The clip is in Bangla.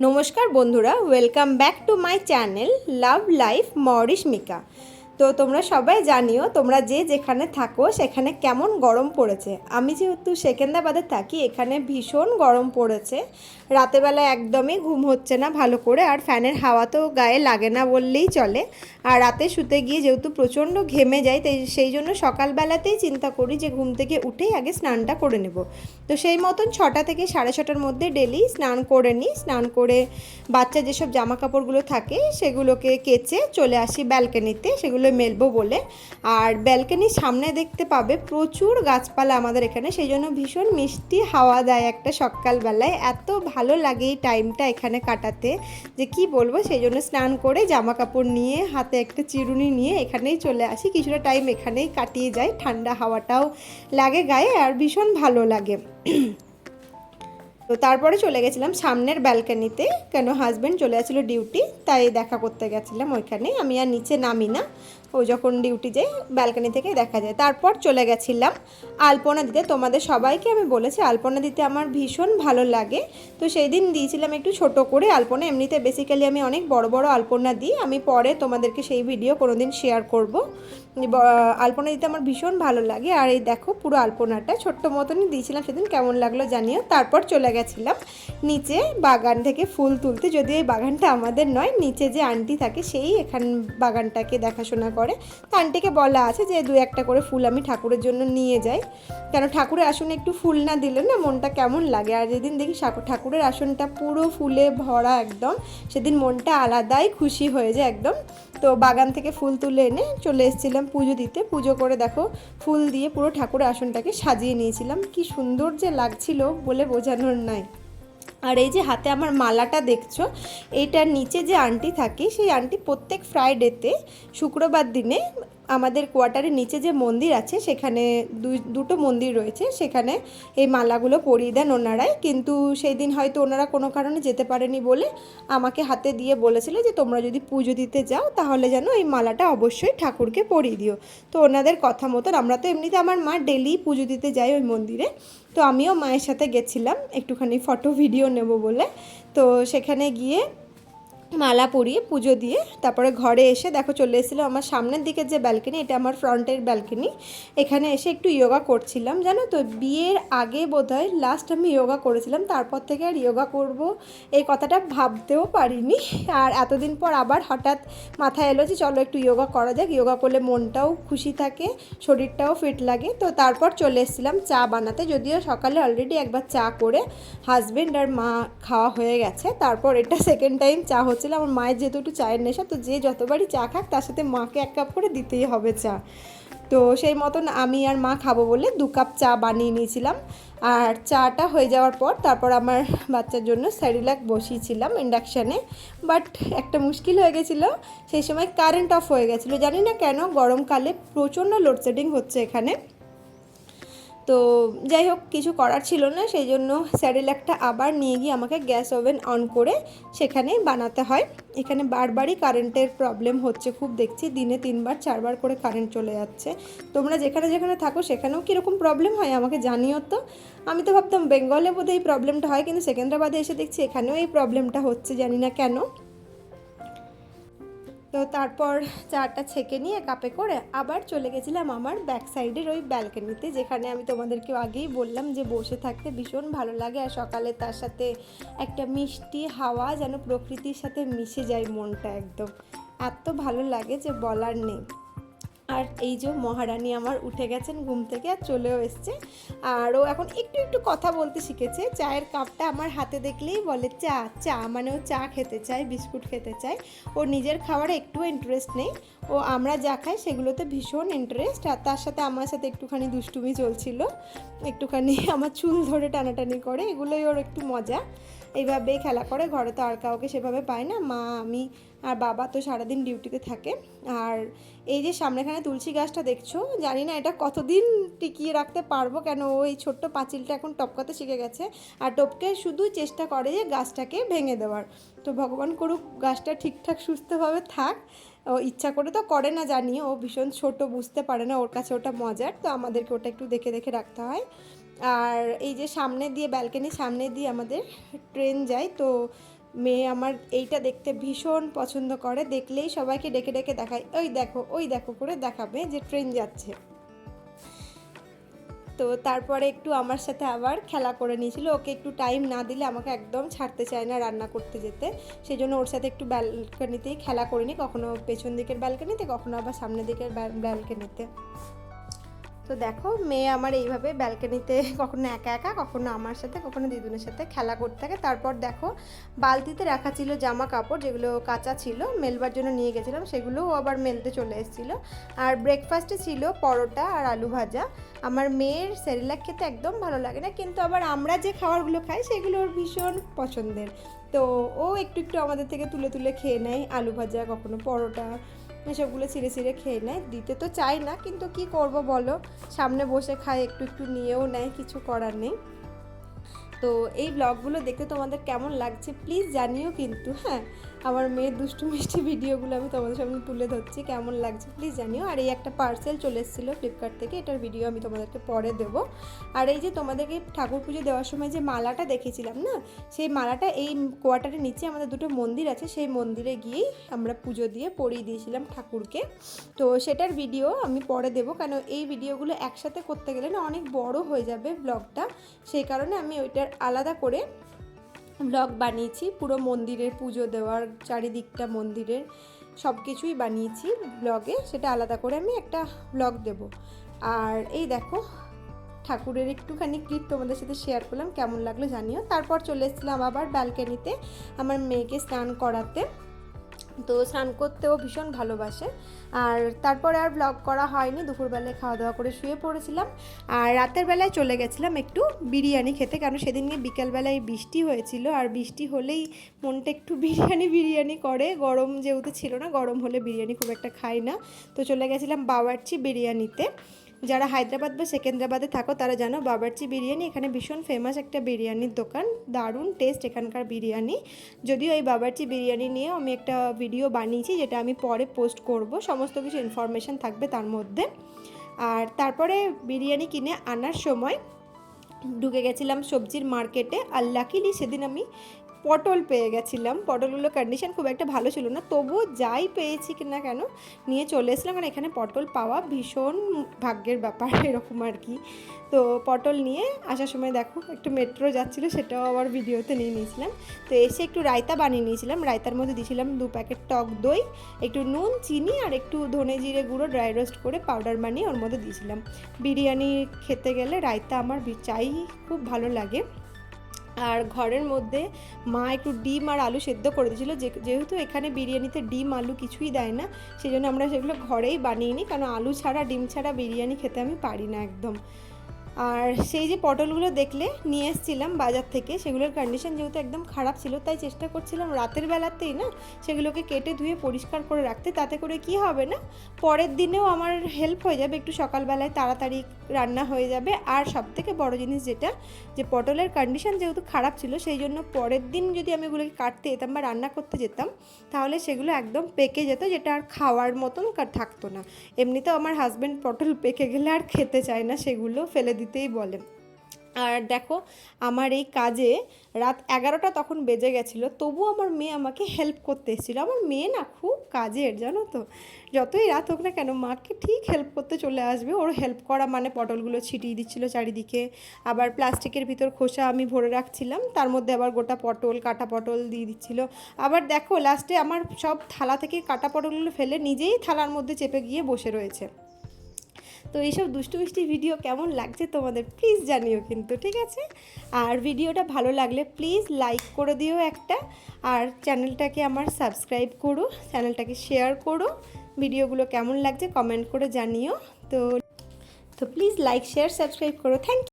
নমস্কার বন্ধুরা, welcome back to my channel love life মরিশমিকা। তো তোমরা সবাই জানিও তোমরা যে যেখানে থাকো সেখানে কেমন গরম পড়েছে। আমি যেহেতু সেকেন্দ্রাবাদে থাকি, এখানে ভীষণ গরম পড়েছে। রাতেবেলা একদমই ঘুম হচ্ছে না ভালো করে, আর ফ্যানের হাওয়া তো গায়ে লাগে না বললেই চলে। আর রাতে শুতে গিয়ে যেহেতু প্রচণ্ড ঘেমে যাই, তাই সেই জন্য সকালবেলাতেই চিন্তা করি যে ঘুম থেকে উঠেই আগে স্নানটা করে নেব। তো সেই মতন 6টা থেকে 6:30টার মধ্যে ডেলি স্নান করে নিই। স্নান করে বাচ্চা যেসব জামা কাপড়গুলো থাকে সেগুলোকে কেচে চলে আসি ব্যালকনিতে, সেগুলো মেলবো বলে। আর ব্যালকনির সামনে দেখতে পাবে প্রচুর গাছপালা আমাদের এখানে, সেই জন্য ভীষণ মিষ্টি হাওয়া দেয় একটা সকালবেলায়। এত ভালো লাগে এই টাইমটা এখানে কাটাতে যে কি বলবো। সেই জন্য স্নান করে জামা কাপড় নিয়ে হাতে একটা চিরুনি নিয়ে এখানেই চলে আসি, কিছুটা টাইম এখানেই কাটিয়ে যাই। ঠান্ডা হাওয়াটাও লাগে গায়ে আর ভীষণ ভালো লাগে। তো তারপরে চলে গেছিলাম সামনের ব্যালকনিতে, কেন হাজব্যান্ড চলে আসছিলো ডিউটি, তাই দেখা করতে গেছিলাম ওইখানে। আমি আর নিচে নামি না, ও যখন ডিউটি যাই ব্যালকনি থেকেই দেখা যায়। তারপর চলে গেছিলাম আলপনা দিতে। তোমাদের সবাইকে আমি বলেছি আলপনা দিতে আমার ভীষণ ভালো লাগে, তো সেই দিন দিয়েছিলাম একটু ছোট করে আলপনা। এমনিতে বেসিক্যালি আমি অনেক বড় বড় আলপনা দিই, আমি পরে তোমাদেরকে সেই ভিডিও কোনো দিন শেয়ার করব। আলপনা দিতে আমার ভীষণ ভালো লাগে। আর এই দেখো পুরো আলপনাটা ছোট্ট মতনই দিয়েছিলাম সেদিন, কেমন লাগলো জানিও। তারপর চলে গেছিলাম নিচে বাগান থেকে ফুল তুলতে, যদিও এই বাগানটা আমাদের নয়, নিচে যে আন্টি থাকে সেই এখান বাগানটাকে দেখাশোনা করে। তো আন্টিকে বলা আছে যে 2-1টা করে ফুল আমি ঠাকুরের জন্য নিয়ে যাই, কেন ঠাকুরের আসনে একটু ফুল না দিলে না মনটা কেমন লাগে। আর যেদিন দেখি ঠাকুরের আসনটা পুরো ফুলে ভরা একদম, সেদিন মনটা আলাদাই খুশি হয়ে যায় একদম। তো বাগান থেকে ফুল তুলে এনে চলে এসেছিলাম পুজো দিতে। পুজো করে দেখো ফুল দিয়ে পুরো ঠাকুরের আসনটাকে সাজিয়ে নিয়েছিলাম। কি সুন্দর যে লাগছিল বলে বোঝানোর নাই। আর এই যে হাতে আমার মালাটা দেখছো, এইটার নিচে যে আন্টি থাকে সেই আন্টি প্রত্যেক ফ্রাইডেতে শুক্রবার দিনে আমাদের কোয়ার্টারের নিচে যে মন্দির আছে সেখানে দুটো মন্দির রয়েছে, সেখানে এই মালাগুলো পরিয়ে দেন ওনারাই। কিন্তু সেই দিন হয়তো ওনারা কোনো কারণে যেতে পারেনি বলে আমাকে হাতে দিয়ে বলেছিল যে তোমরা যদি পুজো দিতে যাও তাহলে যেন এই মালাটা অবশ্যই ঠাকুরকে পরিয়ে দিও। তো ওনাদের কথা মতন আমরা তো এমনিতে আমার মা ডেলি পুজো দিতে যাই ওই মন্দিরে, তো আমিও মায়ের সাথে গেছিলাম একটুখানি ফটো ভিডিও নেব বলে। তো সেখানে গিয়ে মালা পরিয়ে পুজো দিয়ে তারপরে ঘরে এসে দেখো চলে এসেছিলো আমার সামনের দিকে যে ব্যালকনি, এটা আমার ফ্রন্টের ব্যালকনি। এখানে এসে একটু যোগা করছিলাম, জানো তো বিয়ের আগে বোধহয় লাস্ট আমি যোগা করেছিলাম, তারপর থেকে আর যোগা করব এই কথাটা ভাবতেও পারিনি। আর এতদিন পর আবার হঠাৎ মাথায় এলো যে চলো একটু যোগা করা যাক, যোগা করলে মনটাও খুশি থাকে, শরীরটাও ফিট লাগে। তো তারপর চলে এসেছিলাম চা বানাতে, যদিও সকালে অলরেডি একবার চা করে হাজব্যান্ড আর মা খাওয়া হয়ে গেছে। তারপর এটা সেকেন্ড টাইম চা হচ্ছিল। আমার মায়ের যেহেতু একটু চায়ের নেশা, তো যে যতবারই চা খাক তার সাথে মাকে 1 কাপ করে দিতেই হবে চা। তো সেই মতন আমি আর মা খাবো বলে 2 কাপ চা বানিয়ে নিয়েছিলাম। আর চাটা হয়ে যাওয়ার পর তারপর আমার বাচ্চার জন্য স্যারিল্যাক বসিয়েছিলাম ইন্ডাকশানে। বাট একটা মুশকিল হয়ে গেছিলো, সেই সময় কারেন্ট অফ হয়ে গেছিলো, জানি না কেন। গরমকালে প্রচণ্ড লোডশেডিং হচ্ছে এখানে। তো যাই হোক কিছু করার ছিল না, সেই জন্য স্যারিল্যাকটা আবার নিয়ে গিয়ে আমাকে গ্যাস ওভেন অন করে সেখানেই বানাতে হয়। এখানে বারবারই কারেন্টের প্রবলেম হচ্ছে খুব, দেখছি দিনে 3বার 4বার করে কারেন্ট চলে যাচ্ছে। তোমরা যেখানে যেখানে থাকো সেখানেও কীরকম প্রবলেম হয় আমাকে জানিও তো। আমি তো ভাবতাম বেঙ্গলে বোধহয় এই প্রবলেমটা হয়, কিন্তু সেকেন্দ্রাবাদে এসে দেখছি এখানেও এই প্রবলেমটা হচ্ছে, জানি না কেন। তো তারপর চাটা ছেঁকে নিয়ে কাপে করে আবার চলে গেছিলাম আমার ব্যাক সাইডের ওই ব্যালকনিতে, যেখানে আমি তোমাদেরকেও আগেই বললাম যে বসে থাকতে ভীষণ ভালো লাগে। আর সকালে তার সাথে একটা মিষ্টি হাওয়া যেন প্রকৃতির সাথে মিশে যায় মনটা একদম, এত ভালো লাগে যে বলার নেই। আর এই যে মহারানী আমার উঠে গেছেন ঘুম থেকে আর চলেও এসছে। আর ও এখন একটু একটু কথা বলতে শিখেছে। চায়ের কাপটা আমার হাতে দেখলেই বলে চা চা, মানে ও চা খেতে চায়, বিস্কুট খেতে চায়। ওর নিজের খাবারে একটুও ইন্টারেস্ট নেই, ও আমরা যা খাই সেগুলোতে ভীষণ ইন্টারেস্ট। আর তার সাথে আমার সাথে একটুখানি দুষ্টুমি চলছিল, একটুখানি আমার চুল ধরে টানাটানি করে, এগুলোই ওর একটু মজা। এইভাবেই খেলা করে, ঘরে তো আর কাউকে সেভাবে পায় না, মা আমি আর বাবা তো সারাদিন ডিউটিতে থাকে। আর এই যে সামনেখানে তুলসী গাছটা দেখছো, জানি না এটা কতদিন টিকিয়ে রাখতে পারবো, কেন ওই ছোট্ট পাঁচিলটা এখন টপকাতে শিখে গেছে আর টপকে শুধু চেষ্টা করে যে গাছটাকে ভেঙে দেওয়ার। তো ভগবান করুক গাছটা ঠিকঠাক সুস্থভাবে থাক। ও ইচ্ছা করে তো করে না জানি, ও ভীষণ ছোট, বুঝতে পারে না, ওর কাছে ওটা মজার, তো আমাদেরকে ওটা একটু দেখে দেখে রাখতে হয়। আর এই যে সামনে দিয়ে ব্যালকনির সামনে দিয়ে আমাদের ট্রেন যায়, তো মেয়ে আমার এইটা দেখতে ভীষণ পছন্দ করে, দেখলেই সবাইকে ডেকে ডেকে দেখায়, ওই দেখো করে দেখাবে যে ট্রেন যাচ্ছে। তো তারপরে একটু আমার সাথে আবার খেলা করে নিয়েছিল, ওকে একটু টাইম না দিলে আমাকে একদম ছাড়তে চায় না রান্না করতে যেতে, সেই জন্য ওর সাথে একটু ব্যালকনিতেই খেলা করে নিই, কখনো পেছন দিকের ব্যালকনিতে, কখনো আবার সামনের দিকের ব্যালকনিতে। তো দেখো মেয়ে আমার এইভাবে ব্যালকনিতে কখনো একা একা, কখনো আমার সাথে, কখনো দিদুনের সাথে খেলা করতে থাকে। তারপর দেখো বালতিতে রাখা ছিল জামা কাপড়, যেগুলো কাঁচা ছিল, মেলবার জন্য নিয়ে গেছিলাম, সেগুলোও আবার মেলতে চলে এসেছিলো। আর ব্রেকফাস্টে ছিল পরোটা আর আলু ভাজা। আমার মেয়ের সেরিল্যাক খেতে একদম ভালো লাগে না, কিন্তু আবার আমরা যে খাবারগুলো খাই সেগুলো ওর ভীষণ পছন্দের। তো ও একটু একটু আমাদের থেকে তুলে তুলে খেয়ে নেয়, আলু ভাজা, কখনো পরোটা, এসবগুলো ছিঁড়ে ছিঁড়ে খেয়ে নেয়। দিতে তো চাই না, কিন্তু কি করব বলো, সামনে বসে খায়, একটু একটু নিয়েও নেয়, কিছু করার নেই। তো এই ব্লগগুলো দেখতে তোমাদের কেমন লাগছে প্লিজ জানিও কিন্তু। হ্যাঁ, আমার মেয়ের দুষ্টু মিষ্টি ভিডিওগুলো আমি তোমাদের সামনে তুলে ধরছি, কেমন লাগছে প্লিজ জানিও। আর এই একটা পার্সেল চলে এসেছিলো ফ্লিপকার্ট থেকে, এটার ভিডিও আমি তোমাদেরকে পরে দেবো। আর এই যে তোমাদেরকে ঠাকুর পুজো দেওয়ার সময় যে মালাটা দেখেছিলাম না, সেই মালাটা এই কোয়ার্টারের নিচে আমাদের দুটো মন্দির আছে, সেই মন্দিরে গিয়েই আমরা পুজো দিয়ে পরিয়ে দিয়েছিলাম ঠাকুরকে। তো সেটার ভিডিও আমি পরে দেবো, কারণ এই ভিডিওগুলো একসাথে করতে গেলে না অনেক বড় হয়ে যাবে ব্লগটা, সেই কারণে আমি ওইটার আলাদা করে ব্লগ বানিয়েছি। পুরো মন্দিরের পুজো দেওয়ার, চারিদিকটা মন্দিরের সব কিছুই বানিয়েছি ব্লগে, সেটা আলাদা করে আমি একটা ব্লগ দেব। আর এই দেখো ঠাকুরের একটুখানি ক্লিপ তোমাদের সাথে শেয়ার করলাম, কেমন লাগলো জানিও। তারপর চলে এসেছিলাম আবার ব্যালকনিতে আমার মেয়েকে স্নান করাতে। তো স্নান করতেও ভীষণ ভালোবাসে। আর তারপরে আর ব্লগ করা হয়নি, দুপুরবেলায় খাওয়া দাওয়া করে শুয়ে পড়েছিলাম। আর রাতের বেলায় চলে গেছিলাম একটু বিরিয়ানি খেতে, কারণ সেদিনকে বিকালবেলায় বৃষ্টি হয়েছিল, আর বৃষ্টি হলেই মনটা একটু বিরিয়ানি করে, গরম যেহেতু ছিল না, গরম হলে বিরিয়ানি খুব একটা খাই না। তো চলে গেছিলাম বাবুর্চি বিরিয়ানিতে। যারা হায়দ্রাবাদ বা সেকেন্দ্রাবাদে থাকো তারা জানো বাবুর্চি বিরিয়ানি এখানে ভীষণ ফেমাস একটা বিরিয়ানির দোকান, দারুণ টেস্ট এখানকার বিরিয়ানি। যদিও এই বাবুর্চি বিরিয়ানি নিয়ে আমি একটা ভিডিও বানিয়েছি, যেটা আমি পরে পোস্ট করব, সমস্ত কিছু ইনফরমেশান থাকবে তার মধ্যে। আর তারপরে বিরিয়ানি কিনে আনার সময় ঢুকে গেছিলাম সবজির মার্কেটে, আর লাকিলি সেদিন আমি পটল পেয়ে গেছিলাম। পটলগুলোর কন্ডিশন খুব একটা ভালো ছিল না, তবুও যাই পেয়েছি কিনা কেন নিয়ে চলে এসেছিলাম, কারণ এখানে পটল পাওয়া ভীষণ ভাগ্যের ব্যাপার এরকম আর কি। তো পটল নিয়ে আসার সময় দেখো একটু মেট্রো যাচ্ছিলো, সেটাও আবার ভিডিওতে নিয়ে নিয়েছিলাম। তো এসে একটু রায়তা বানিয়ে নিয়েছিলাম, রায়তার মধ্যে দিয়েছিলাম 2 প্যাকেট টক দই, একটু নুন, চিনি আর একটু ধনে জিরে গুঁড়ো ড্রাই রোস্ট করে পাউডার বানিয়ে ওর মধ্যে দিয়েছিলাম। বিরিয়ানি খেতে গেলে রায়তা আমার চাই, খুব ভালো লাগে। আর ঘরের মধ্যে মা একটু ডিম আর আলু সেদ্ধ করে দিয়েছিলো, যেহেতু এখানে বিরিয়ানিতে ডিম আলু কিছুই দেয় না, সেই জন্য আমরা সেগুলো ঘরেই বানিয়ে নিই, কারণ আলু ছাড়া ডিম ছাড়া বিরিয়ানি খেতে আমি পারি না একদম। আর সেই যে পটলগুলো দেখলে নিয়ে এসেছিলাম বাজার থেকে, সেগুলোর কন্ডিশন যেহেতু একদম খারাপ ছিল, তাই চেষ্টা করছিলাম রাতের বেলাতেই না সেগুলোকে কেটে ধুয়ে পরিষ্কার করে রাখতে, তাতে করে কি হবে না পরের দিনেও আমার হেল্প হয়ে যাবে, একটু সকালবেলায় তাড়াতাড়ি রান্না হয়ে যাবে। আর সবথেকে বড় জিনিস যেটা, যে পটলের কন্ডিশন যেহেতু খারাপ ছিল, সেই জন্য পরের দিন যদি আমি এগুলোকে কাটতে যেতাম বা রান্না করতে যেতাম, তাহলে সেগুলো একদম পেকে যেত, যেটা আর খাওয়ার মতন থাকতো না। এমনিতেও আমার হাজব্যান্ড পটল পেকে গেলে আর খেতে চায় না, সেগুলো ফেলে দিতেই বলে। আর দেখো আমার এই কাজে রাত 11টা তখন বেজে গেছিলো, তবুও আমার মেয়ে আমাকে হেল্প করতে এসেছিলো। আমার মেয়ে না খুব কাজের, জানো তো, যতই রাত হোক না কেন মাকে ঠিক হেল্প করতে চলে আসবে। ওর হেল্প করা মানে পটলগুলো ছিটিয়ে দিচ্ছিলো চারিদিকে, আবার প্লাস্টিকের ভিতর খোসা আমি ভরে রাখছিলাম, তার মধ্যে আবার গোটা পটল, কাটা পটল দিয়ে দিচ্ছিলো। আবার দেখো লাস্টে আমার সব থালা থেকে কাটা পটলগুলো ফেলে নিজেই থালার মধ্যে চেপে গিয়ে বসে রয়েছে। তো এইসব দুষ্টু মিষ্টি ভিডিও কেমন লাগছে তোমাদের প্লিজ জানিও কিন্তু, ঠিক আছে। আর ভিডিওটা ভালো লাগলে প্লিজ লাইক করে দিও একটা, আর চ্যানেলটাকে আমার সাবস্ক্রাইব করো, চ্যানেলটাকে শেয়ার করো, ভিডিওগুলো কেমন লাগছে কমেন্ট করে জানিও। তো প্লিজ লাইক শেয়ার সাবস্ক্রাইব করো, থ্যাংক ইউ।